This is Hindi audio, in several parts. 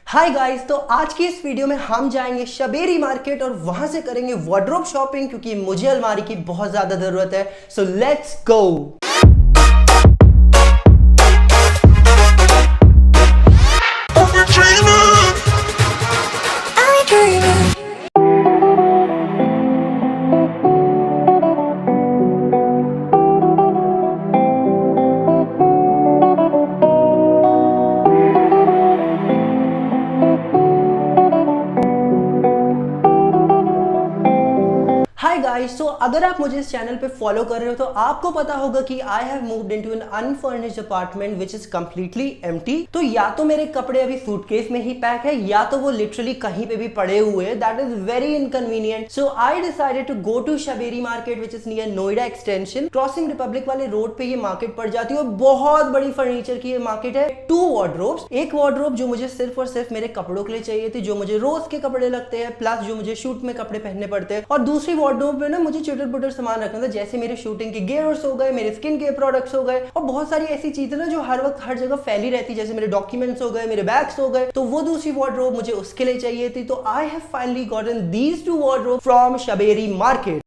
हाय गाइस, तो आज की इस वीडियो में हम जाएंगे शबेरी मार्केट और वहां से करेंगे वार्डरोब शॉपिंग क्योंकि मुझे अलमारी की बहुत ज्यादा जरूरत है। So let's go. Hi guys, तो अगर आप मुझे इस चैनल पे फॉलो कर रहे हो तो आपको पता होगा कि I have moved into an unfurnished apartment which is completely empty. तो या तो मेरे कपड़े अभी सूटकेस में ही पैक है या तो वो लिटरली कहीं पे भी पड़े हुए हैं। That is very inconvenient. So I decided to go to Shaberi market which is near Noida extension. Crossing Republic वाले रोड पे ये मार्केट पड़ जाती है और बहुत बड़ी फर्नीचर की ये मार्केट है। 2 वार्डरोब्स, एक वार्डरोब जो मुझे सिर्फ और सिर्फ मेरे कपड़ों के लिए चाहिए थी, जो मुझे रोज के कपड़े लगते हैं, प्लस जो मुझे शूट में कपड़े पहनने पड़ते हैं, और दूसरी वार्डरोब में ना मुझे चिटर पुटर सामान रखना था, जैसे मेरे शूटिंग के गियर्स हो गए, मेरे स्किन केयर प्रोडक्ट्स हो गए और बहुत सारी ऐसी चीजें ना जो हर वक्त हर जगह फैली रहती, जैसे मेरे डॉक्यूमेंट्स हो गए, मेरे बैग्स हो गए। तो वो दूसरी वार्डरोब मुझे उसके लिए चाहिए थी। तो I have finally gotten these 2 wardrobe from Shaberi market.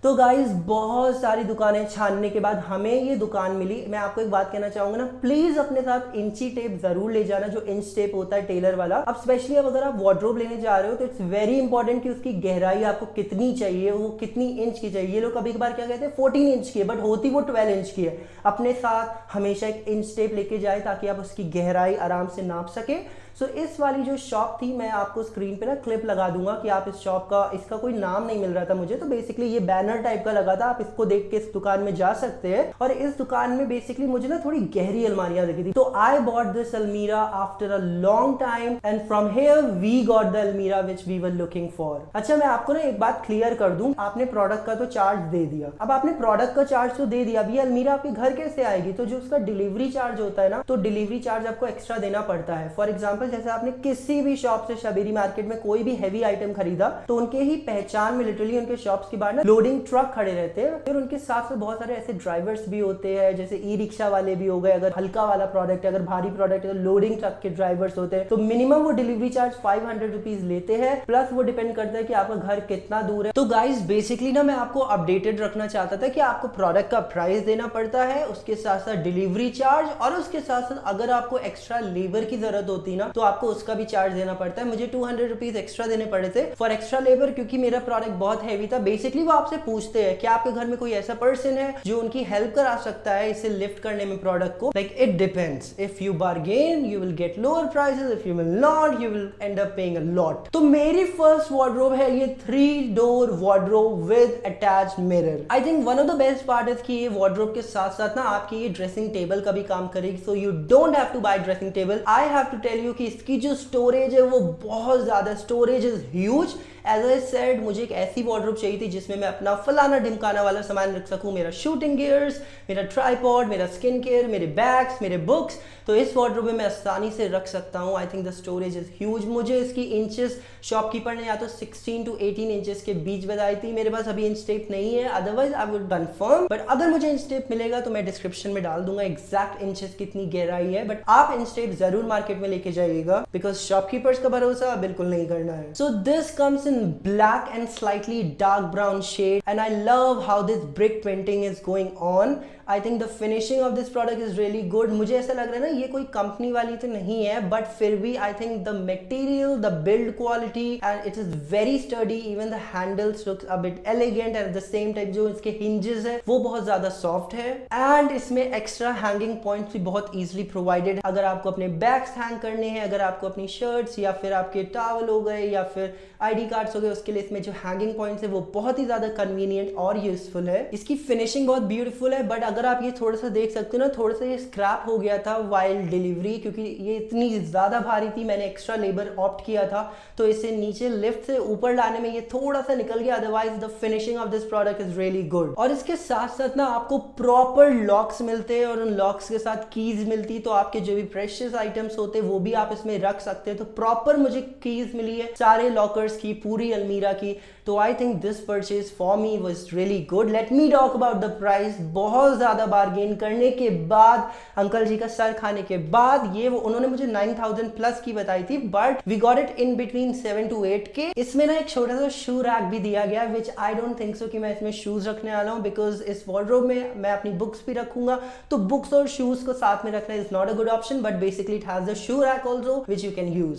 तो गाइस, बहुत सारी दुकानें छानने के बाद हमें ये दुकान मिली। मैं आपको एक बात कहना चाहूंगा ना, प्लीज अपने साथ इंची टेप जरूर ले जाना, जो इंच टेप होता है टेलर वाला। अब स्पेशली अब अगर आप वार्डरोब लेने जा रहे हो तो इट्स वेरी इंपॉर्टेंट कि उसकी गहराई आपको कितनी चाहिए, वो कितनी इंच की चाहिए। ये लोग कभी कभार क्या कहते हैं 14 इंच की है, बट होती वो 12 इंच की है। अपने साथ हमेशा एक इंच टेप लेके जाए ताकि आप उसकी गहराई आराम से नाप सके। सो इस वाली जो शॉप थी, मैं आपको स्क्रीन पे ना क्लिप लगा दूंगा कि आप इस शॉप का, इसका कोई नाम नहीं मिल रहा था मुझे, तो बेसिकली ये बैनर टाइप का लगा था, आप इसको देख के इस दुकान में जा सकते हैं। और इस दुकान में बेसिकली मुझे ना थोड़ी गहरी अलमारियां दिखी थी, तो आई बॉट दिस अलमीरा after a long time and from here we got the अलमीरा which we were looking for. अच्छा, मैं आपको ना एक बात क्लियर कर दूं, आपने प्रोडक्ट का तो चार्ज दे दिया। अब आपने प्रोडक्ट का चार्ज तो दे दिया, अब ये अलमीरा आपके घर कैसे आएगी? तो जो उसका डिलीवरी चार्ज होता है ना, तो डिलीवरी चार्ज आपको एक्स्ट्रा देना पड़ता है। फॉर एग्जाम्पल, जैसे आपने किसी भी शॉप से शबेरी मार्केट में कोई भी हैवी आइटम खरीदा तो उनके ही पहचान में लिटरली उनके शॉप्स के बाहर ना लोडिंग ट्रक खड़े रहते हैं, और उनके साथ साथ बहुत सारे ऐसे ड्राइवर्स भी होते हैं, जैसे ई रिक्शा वाले भी हो गए। अगर हल्का वाला प्रोडक्ट है, अगर भारी प्रोडक्ट है तो लोडिंग ट्रक के ड्राइवर्स होते हैं। तो मिनिमम वो डिलीवरी चार्ज 500 रुपीज लेते हैं, प्लस वो डिपेंड करता है कि आपका घर कितना दूर है। तो गाइज, बेसिकली ना मैं आपको अपडेटेड रखना चाहता था कि आपको प्रोडक्ट का प्राइस देना पड़ता है, उसके साथ साथ डिलीवरी चार्ज, और उसके साथ साथ अगर आपको एक्स्ट्रा लेबर की जरूरत होती ना तो आपको उसका भी चार्ज देना पड़ता है। मुझे 200 रुपीज एक्स्ट्रा देने पड़े थे फॉर एक्स्ट्रा लेबर, क्योंकि मेरा प्रोडक्ट बहुत हैवी था। बेसिकली वो आपसे पूछते हैं कि आपके घर में कोई ऐसा पर्सन है जो उनकी हेल्प करा सकता है इसे लिफ्ट करने में प्रोडक्ट को। Like it depends, if you bargain you will get lower prices, if you will not you will and up paying a lot. तो मेरी फर्स्ट वार्डरोब है ये 3 door wardrobe with attached mirror. I think one of the best part is कि ये वार्डरोब के साथ साथ ना आपकी ये ड्रेसिंग टेबल का भी काम करेगी, so you don't have to buy dressing table. I have to tell you कि इसकी जो स्टोरेज है वो बहुत ज्यादा, storage is huge. As I said, मुझे एक ऐसी वार्डरोब चाहिए थी जिसमें मैं अपना फलाना ढिमकाना वाला सामान रख सकूं, मेरा शूटिंग गियर्स, मेरा ट्राइपॉड, मेरा स्किन केयर, मेरे बैग्स, मेरे बुक्स। तो इस वार्डरोब में मैं आसानी से रख सकता हूं। I think the storage is huge. मुझे इसकी इंचेस शॉपकीपर ने या तो 16 to 18 इंचेस के बीच बताई थी। मेरे पास अभी इंच टेप नहीं है, otherwise I would confirm, but अगर मुझे इंच टेप मिलेगा तो मैं डिस्क्रिप्शन में डाल दूंगा एग्जैक्ट इंचेस कितनी गहराई है। बट आप इंच टेप जरूर मार्केट में लेके जाइएगा, बिकॉज शॉपकीपर्स का भरोसा बिल्कुल नहीं करना है। So this comes in black and slightly dark brown shade, and I love how this brick printing is going on. I think the finishing of this product is really good. मुझे ऐसा लग रहा है ना ये कोई कंपनी वाली तो नहीं है, बट फिर भी I think the material, the build quality and it is very sturdy. Even the handles looks a bit elegant and at the same time जो इसके hinges है वो बहुत ज्यादा soft है, and इसमें extra hanging points भी बहुत easily provided। अगर आपको अपने बैग्स हैंग करने हैं, अगर आपको अपनी शर्ट्स या फिर आपके टॉवल हो गए या फिर आईडी कार्ड्स हो गए, उसके लिए इसमें जो हैंगिंग पॉइंट्स है वो बहुत ही ज्यादा कन्वीनियंट और यूजफुल है। इसकी फिनिशिंग बहुत ब्यूटीफुल है, बट अगर आप ये थोड़ा सा देख सकते हो ना, थोड़ा सा ये स्क्रैप हो गया था वाइल डिलीवरी, क्योंकि ये इतनी ज्यादा भारी थी। मैंने एक्स्ट्रा लेबर ऑप्ट किया था तो इसे नीचे लिफ्ट से ऊपर लाने में ये थोड़ा सा निकल गया। Otherwise the finishing of this product is really good. और इसके साथ साथ ना आपको प्रॉपर लॉक्स मिलते हैं, और उन लॉक्स के साथ कीज मिलती, तो आपके जो भी प्रेशियस आइटम्स होते हैं वो भी आप इसमें रख सकते हैं। तो प्रॉपर मुझे कीज मिली है सारे लॉकर्स की, पूरी अलमीरा की, तो I think this purchase for me was really good. Let me talk about the price. बहुत ज्यादा बार्गेन करने के बाद, अंकल जी का सर खाने के बाद, ये वो उन्होंने मुझे 9000 प्लस की बताई थी, but we got it in between 7 to 8K। इसमें ना एक छोटा सा शू रैक भी दिया गया, विच आई डोंट थिंक सो कि मैं इसमें शूज रखने वाला हूँ, बिकॉज इस वार्डरोब में मैं अपनी बुक्स भी रखूंगा, तो बुक्स और शूज को साथ में रखना is not a good option, but basically it has a shoe rack also which you can use.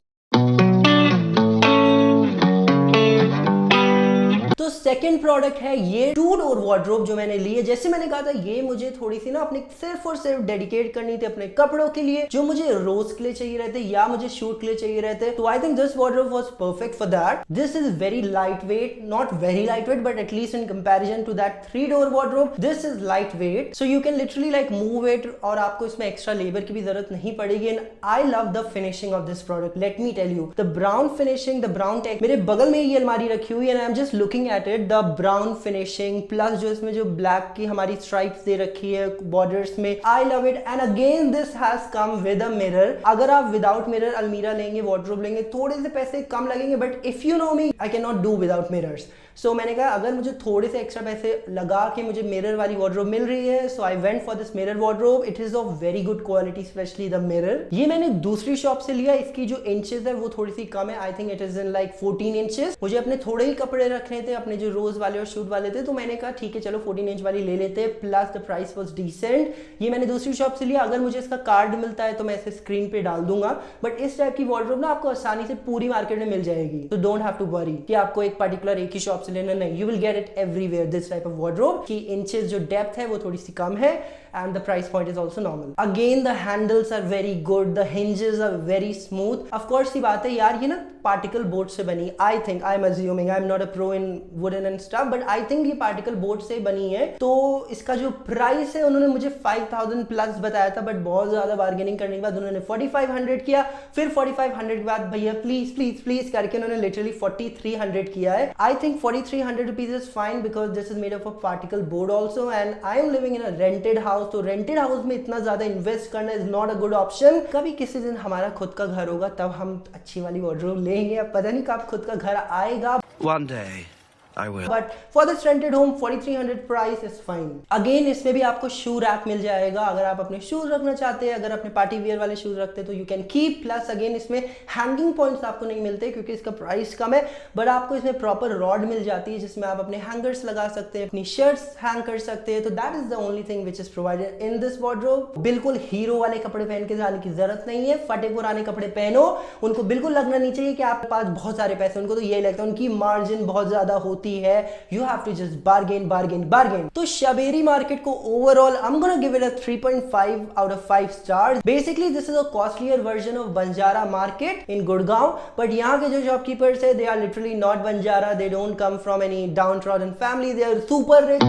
तो सेकंड प्रोडक्ट है ये 2 डोर वार्डरोब जो मैंने ली है। जैसे मैंने कहा था, ये मुझे थोड़ी सी ना अपने सिर्फ और सिर्फ डेडिकेट करनी थी अपने कपड़ों के लिए, जो मुझे रोज के लिए चाहिए रहते या मुझे शूट के लिए चाहिए रहते। तो I think this wardrobe was perfect for that. This is very light weight, not very light weight, but at least in comparison to that 3 door wardrobe this is light weight, so you can literally like move it, और आपको इसमें एक्स्ट्रा लेबर की भी जरूरत नहीं पड़ेगी। And I love the finishing of this product. Let me tell you, the brown finishing, the brown teak, मेरे बगल में ये अलमारी रखी हुई है, and I am just looking at it, the brown finishing plus जो इसमें जो ब्लैक की हमारी स्ट्राइप्स दे रखी है बॉर्डर्स में, I love it. And again this has come with a mirror. अगर आप विदाउट मिरर अलमीरा लेंगे, वार्डरोब लेंगे, थोड़े से पैसे कम लगेंगे, but if you know me, I can not do without mirrors. So मैंने कहा अगर मुझे थोड़े से एक्स्ट्रा पैसे लगा के मुझे मिरर वाली वार्डरोब मिल रही है, so I went for this mirror wardrobe. It is of very good quality, specially the mirror. ये मैंने दूसरी शॉप से लिया, इसकी जो इंचेस है वो थोड़ी सी कम है, I think it is in like 14 inches. मुझे अपने थोड़े ही कपड़े रखने थे, अपने जो रोज वाले और शूट वाले थे, तो मैंने कहा ठीक है चलो 14 इंच वाली ले लेते, plus the price was decent. ये मैंने दूसरी शॉप से लिया। अगर मुझे इसका कार्ड मिलता है तो मैं इसे स्क्रीन पे डाल दूंगा, बट इस टाइप की वार्डरोब ना आपको आसानी से पूरी मार्केट में मिल जाएगी, तो डोंट हैव टू वरी कि आपको एक पर्टिकुलर एक ही शॉप से लेना, नहीं, you will get it everywhere this type of wardrobe की इंचेस जो डेप्थ है वो थोड़ी सी कम है, and the price point is also normal. Again the handles are very good, the hinges are very smooth. Of course ये बात है यार, ये ना पार्टिकल बोर्ड से बनी, I think, I'm assuming, I'm not a pro in wooden and stuff, but I think ये पार्टिकल बोर्ड से बनी है। तो इसका जो प्राइस है उन्होंने मुझे 5000 प्लस बताया था, बट बहुत ज्यादा बार्गेनिंग करने के बाद उन्होंने 4500 किया, फिर 4500 के बाद भैया प्लीज प्लीज प्लीज करके उन्होंने लिटरली 4300 किया है। I think 4300 rupees is fine because this is made up of particle board also, and I am living in a rented house, तो रेंटेड हाउस में इतना ज्यादा इन्वेस्ट करना is not a good option. कभी किसी दिन हमारा खुद का घर होगा तब हम अच्छी वाली वार्डरोब लेंगे, अब पता नहीं कब खुद का घर आएगा। One day I will. But for this rented home 4300 price is fine. Again इसमें भी आपको शू रैक मिल जाएगा, अगर आप अपने शूज रखना चाहते हैं, अगर अपने पार्टी वियर वाले शूज रखते हैं तो you can keep. Plus again इसमें हैंगिंग पॉइंट्स आपको नहीं मिलते क्योंकि इसका प्राइस कम है, बट आपको इसमें प्रॉपर रॉड मिल जाती है जिसमें आप अपने हैंगर्स लगा सकते हैं, अपनी शर्ट्स हैंग कर सकते हैं। तो that is the only thing which is provided in this wardrobe. बिल्कुल हीरो वाले कपड़े पहन के जाने की जरूरत नहीं है, फटे पुराने कपड़े पहनो, उनको बिल्कुल लगना नहीं चाहिए कि आपके पास बहुत सारे पैसे, उनको तो यही लगता है, उनकी मार्जिन बहुत ज्यादा होती है, you have to just bargain bargain bargain। तो शबेरी मार्केट को overall I'm gonna give it a 3.5 out of 5 stars। Basically this is a costlier version of Banjara market in Gurgaon, but यहाँ के जो shopkeepers है they are literally not Banjara, they don't come from any downtrodden family, they are super rich।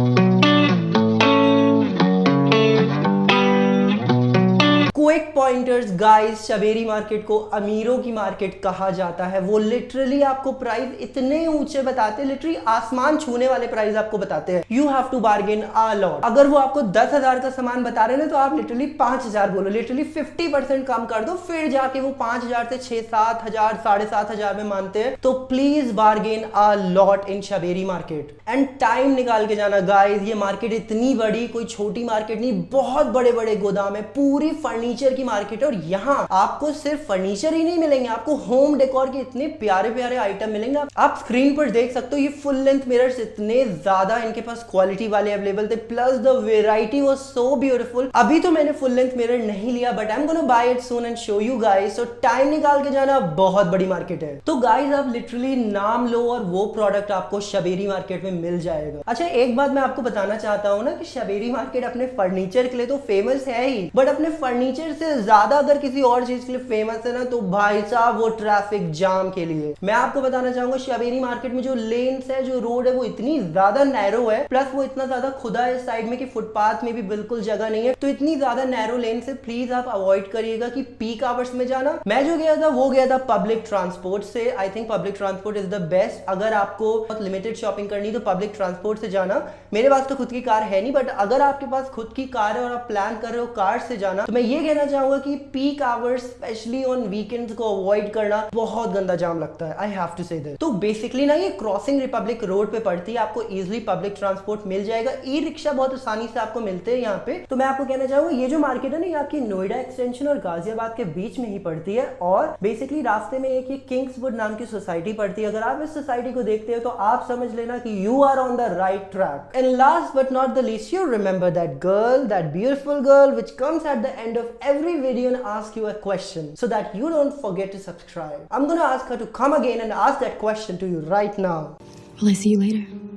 Quick pointers guys, Shaberi market को अमीरों की मार्केट कहा जाता है। वो लिटरली आपको प्राइस इतने ऊंचे बताते हैं, लिटरली आसमान छूने वाले प्राइस आपको बताते हैं। You have to bargain a lot. अगर वो आपको 10,000 का सामान बता रहे हैं तो आप लिटरली 5,000 बोलो, लिटरली 50% कम कर दो, फिर जाके वो 5,000 से 6-7,000 7,500 में मानते हैं। तो please bargain a lot in Shaberi market and time निकाल के जाना गाइस। ये मार्केट इतनी बड़ी, कोई छोटी मार्केट नहीं, बहुत बड़े बड़े गोदाम है, पूरी फर्नीचर की मार्केट है। और यहाँ आपको सिर्फ फर्नीचर ही नहीं मिलेंगे, आपको होम डेकोर के इतने प्यारे प्यारे आइटम मिलेंगे। आप स्क्रीन पर देख सकते हो, ये फुल लेंथ मिरर्स इतने ज्यादा इनके पास क्वालिटी वाले अवेलेबल थे, plus the variety was so beautiful. अभी तो मैंने फुल लेंथ मिरर नहीं लिया, but I am gonna buy it soon and show you guys. So time निकाल के जाना, बहुत बड़ी मार्केट है। तो गाइस आप लिटरली नाम लो और वो प्रोडक्ट आपको शबेरी मार्केट में मिल जाएगा। अच्छा एक बात मैं आपको बताना चाहता हूँ ना कि शबेरी मार्केट अपने फर्नीचर के लिए तो फेमस है ही, बट अपने फर्नीचर से ज्यादा अगर किसी और चीज के लिए फेमस है ना, तो भाई साहब वो ट्रैफिक जाम के लिए। मैं आपको बताना चाहूंगा शबेरी मार्केट में जो लेन्स है, जो रोड है, वो इतनी ज्यादा नैरो है, प्लस वो इतना ज्यादा खुदा है साइड में कि फुटपाथ में भी बिल्कुल जगह नहीं है। तो इतनी ज्यादा नैरो लेन से प्लीज आप अवॉइड करिएगा कि पीक आवर्स में जाना। मैं जो गया था वो गया था पब्लिक ट्रांसपोर्ट से। I think public transport is the best. अगर आपको बहुत लिमिटेड शॉपिंग करनी तो पब्लिक ट्रांसपोर्ट से जाना। मेरे पास तो खुद की कार है नहीं, बट अगर आपके पास खुद की कार है और आप प्लान कर रहे हो कार से जाना, तो मैं ये कहना चाहूंगा कि peak hours specially on weekends को अवॉइड करना, बहुत गंदा जाम लगता है, आई हैव टू से दिस। तो बेसिकली ना ये क्रॉसिंग रिपब्लिक रोड पे पड़ती है, आपको इजिली पब्लिक ट्रांसपोर्ट मिल जाएगा, ई रिक्शा बहुत आसानी से आपको मिलते हैं यहाँ पे। तो मैं आपको कहना चाहूंगा ये जो मार्केट है ना, ये आपकी नोएडा एक्सटेंशन और गाजियाबाद के बीच में ही पड़ती है, और बेसिकली रास्ते में एक ये किंग्सवुड नाम की सोसाइटी पड़ती है। अगर आप इस सोसाइटी को देखते हो तो आप समझ लेना कि you are on the right track. And last but not the least, you remember that girl, that beautiful girl which comes at the end of every video and ask you a question, so that you don't forget to subscribe. I'm gonna ask her to come again and ask that question to you right now. Will I see you later?